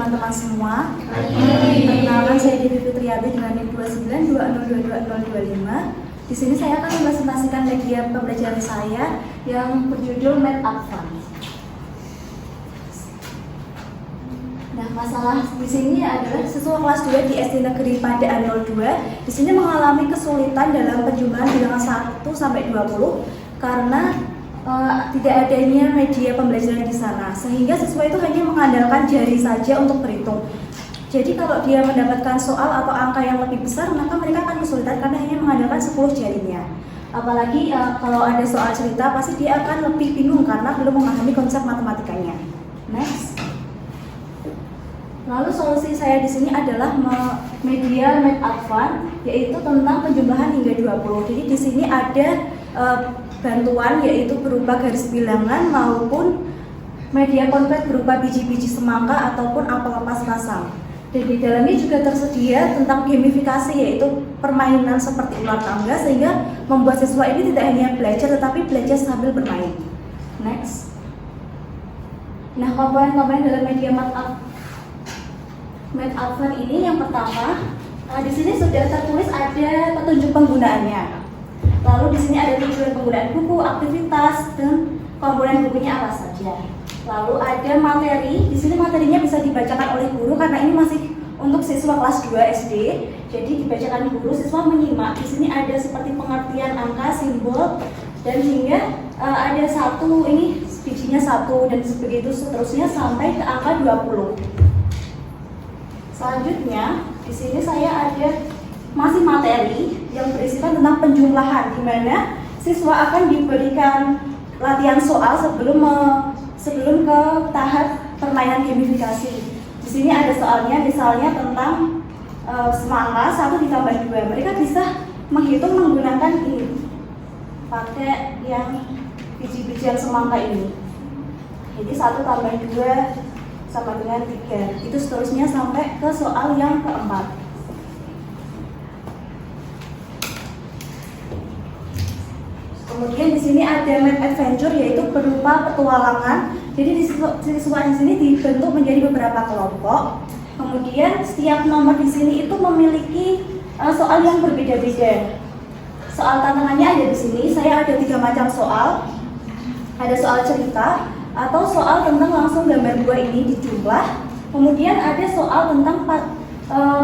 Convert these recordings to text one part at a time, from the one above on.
teman-teman semua. Perkenalkan, saya Devi Fitriati dengan NIM 2920220025. Di sini saya akan mempresentasikan media pembelajaran saya yang berjudul Math Advance. Nah, masalah di sini adalah siswa kelas 2 di SD Negeri Padaan 02 di sini mengalami kesulitan dalam penjumlahan bilangan 1 sampai 20 karena tidak adanya media pembelajaran di sana, sehingga siswa itu hanya mengandalkan jari saja untuk berhitung. Jadi kalau dia mendapatkan soal atau angka yang lebih besar, maka mereka akan kesulitan karena hanya mengandalkan 10 jarinya. Apalagi kalau ada soal cerita, pasti dia akan lebih bingung karena belum memahami konsep matematikanya. Next. Lalu solusi saya di sini adalah media Math Advance, yaitu tentang penjumlahan hingga 20. Jadi di sini ada bantuan yaitu berupa garis bilangan maupun media konkret berupa biji-biji semangka ataupun apel lepas pasang. Dan di dalamnya juga tersedia tentang gamifikasi, yaitu permainan seperti ular tangga, sehingga membuat siswa ini tidak hanya belajar tetapi belajar sambil bermain. Next. Nah, komponen-komponen dalam media Math Advance ini yang pertama, di sini sudah tertulis ada petunjuk penggunaannya. Lalu di sini ada tujuan penggunaan buku, aktivitas, dan komponen bukunya apa saja. Lalu ada materi. Di sini materinya bisa dibacakan oleh guru karena ini masih untuk siswa kelas 2 SD. Jadi dibacakan guru, siswa menyimak. Di sini ada seperti pengertian angka, simbol, dan hingga ada satu ini bijinya 1 dan begitu seterusnya sampai ke angka 20. Selanjutnya, di sini saya ada masih materi yang berisikan tentang penjumlahan, di mana siswa akan diberikan latihan soal sebelum ke tahap permainan gamifikasi. Di sini ada soalnya, misalnya tentang semangka 1 ditambah 2. Mereka bisa menghitung menggunakan ini, pakai yang biji-bijian semangka ini. Jadi 1 tambah 2 sama dengan 3. Itu seterusnya sampai ke soal yang keempat. Kemudian di sini ada Math Adventure, yaitu berupa petualangan. Jadi siswa di sini dibentuk menjadi beberapa kelompok. Kemudian setiap nomor di sini itu memiliki soal yang berbeda-beda. Soal tantangannya ada di sini. Saya ada 3 macam soal. Ada soal cerita atau soal tentang langsung gambar buah ini dijumlah. Kemudian ada soal tentang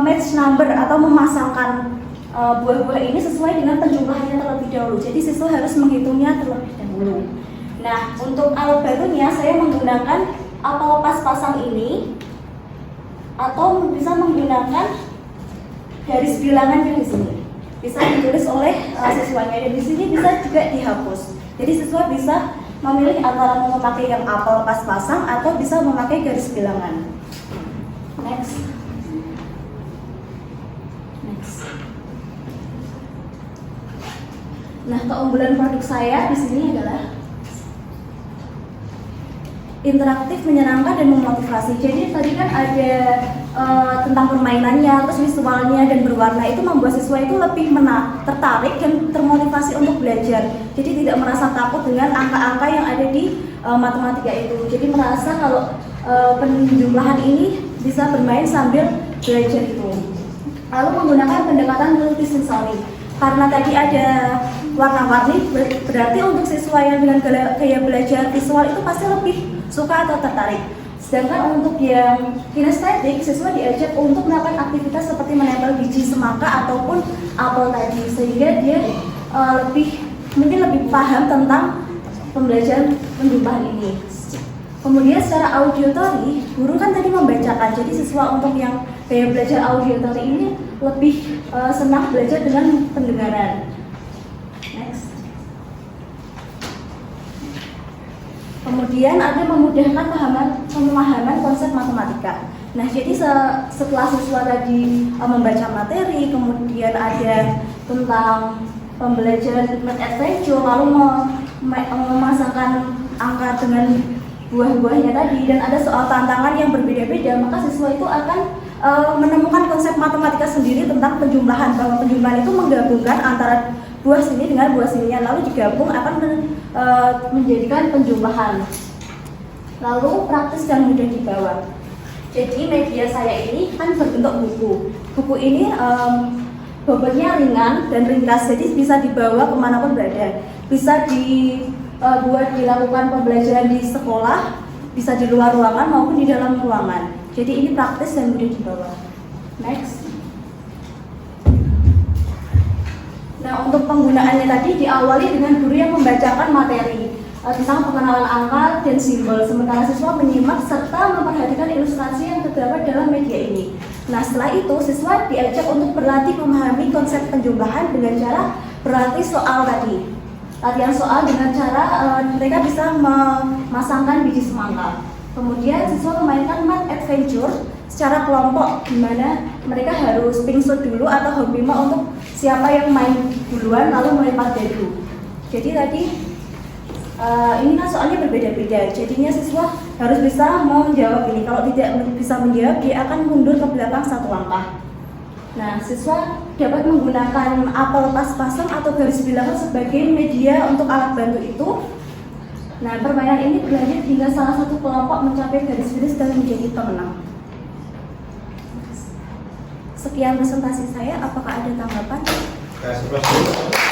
match number atau memasangkan buah-buah ini sesuai dengan penjumlahannya terlebih dahulu. Jadi siswa harus menghitungnya terlebih dahulu. Nah, untuk alat barunya saya menggunakan apel lepas pasang ini, atau bisa menggunakan garis bilangan yang di sini. Bisa ditulis oleh siswanya, dan di sini bisa juga dihapus. Jadi siswa bisa memilih antara memakai yang apel lepas pasang atau bisa memakai garis bilangan. Next. Nah, keunggulan produk saya di sini adalah interaktif, menyenangkan, dan memotivasi. Jadi tadi kan ada tentang permainannya, terus visualnya dan berwarna, itu membuat siswa itu lebih tertarik dan termotivasi untuk belajar. Jadi tidak merasa takut dengan angka-angka yang ada di matematika itu. Jadi merasa kalau penjumlahan ini bisa bermain sambil belajar itu. Lalu menggunakan pendekatan multisensory. Karena tadi ada warna-warni, berarti untuk siswa yang dengan gaya belajar visual itu pasti lebih suka atau tertarik. Sedangkan untuk yang kinestetik, siswa diajak untuk melakukan aktivitas seperti menempel biji semangka ataupun apel tadi, sehingga dia mungkin lebih paham tentang pembelajaran penjumlahan ini. Kemudian secara auditory, guru kan tadi membacakan, jadi siswa untuk yang gaya belajar auditory ini lebih senang belajar dengan pendengaran. Next. Kemudian ada memudahkan pemahaman konsep matematika. Nah, jadi setelah siswa tadi membaca materi, kemudian ada tentang pembelajaran Math Adventure, lalu memasangkan angka dengan buah-buahnya tadi, dan ada soal tantangan yang berbeda-beda, maka siswa itu akan menemukan konsep matematika sendiri tentang penjumlahan, bahwa penjumlahan itu menggabungkan antara buah sini dengan buah sininya, lalu digabung akan menjadikan penjumlahan. Lalu praktis dan mudah dibawa. Jadi media saya ini kan berbentuk buku. Buku ini bobotnya ringan dan ringkas, jadi bisa dibawa kemanapun berada. Bisa dibuat dilakukan pembelajaran di sekolah, bisa di luar ruangan maupun di dalam ruangan. Jadi ini praktis dan mudah dibawa. Next. Nah, untuk penggunaannya tadi diawali dengan guru yang membacakan materi tentang pengenalan angka dan simbol, sementara siswa menyimak serta memperhatikan ilustrasi yang terdapat dalam media ini. Nah, setelah itu siswa diajak untuk berlatih memahami konsep penjumlahan dengan cara berlatih soal tadi. Latihan soal dengan cara mereka bisa memasangkan biji semangka. Kemudian siswa memainkan math adventure secara kelompok, di mana mereka harus pingsut dulu atau hombima untuk siapa yang main duluan lalu melempar dadu. Jadi tadi ini kan soalnya berbeda-beda, jadinya siswa harus bisa menjawab ini. Kalau tidak bisa menjawab, dia akan mundur ke belakang 1 langkah. Nah, siswa dapat menggunakan apel pas-pasan atau garis bilangan sebagai media untuk alat bantu itu. Nah, permainan ini berlanjut hingga salah satu kelompok mencapai garis finish dan menjadi pemenang. Sekian presentasi saya, apakah ada tanggapan? Kasih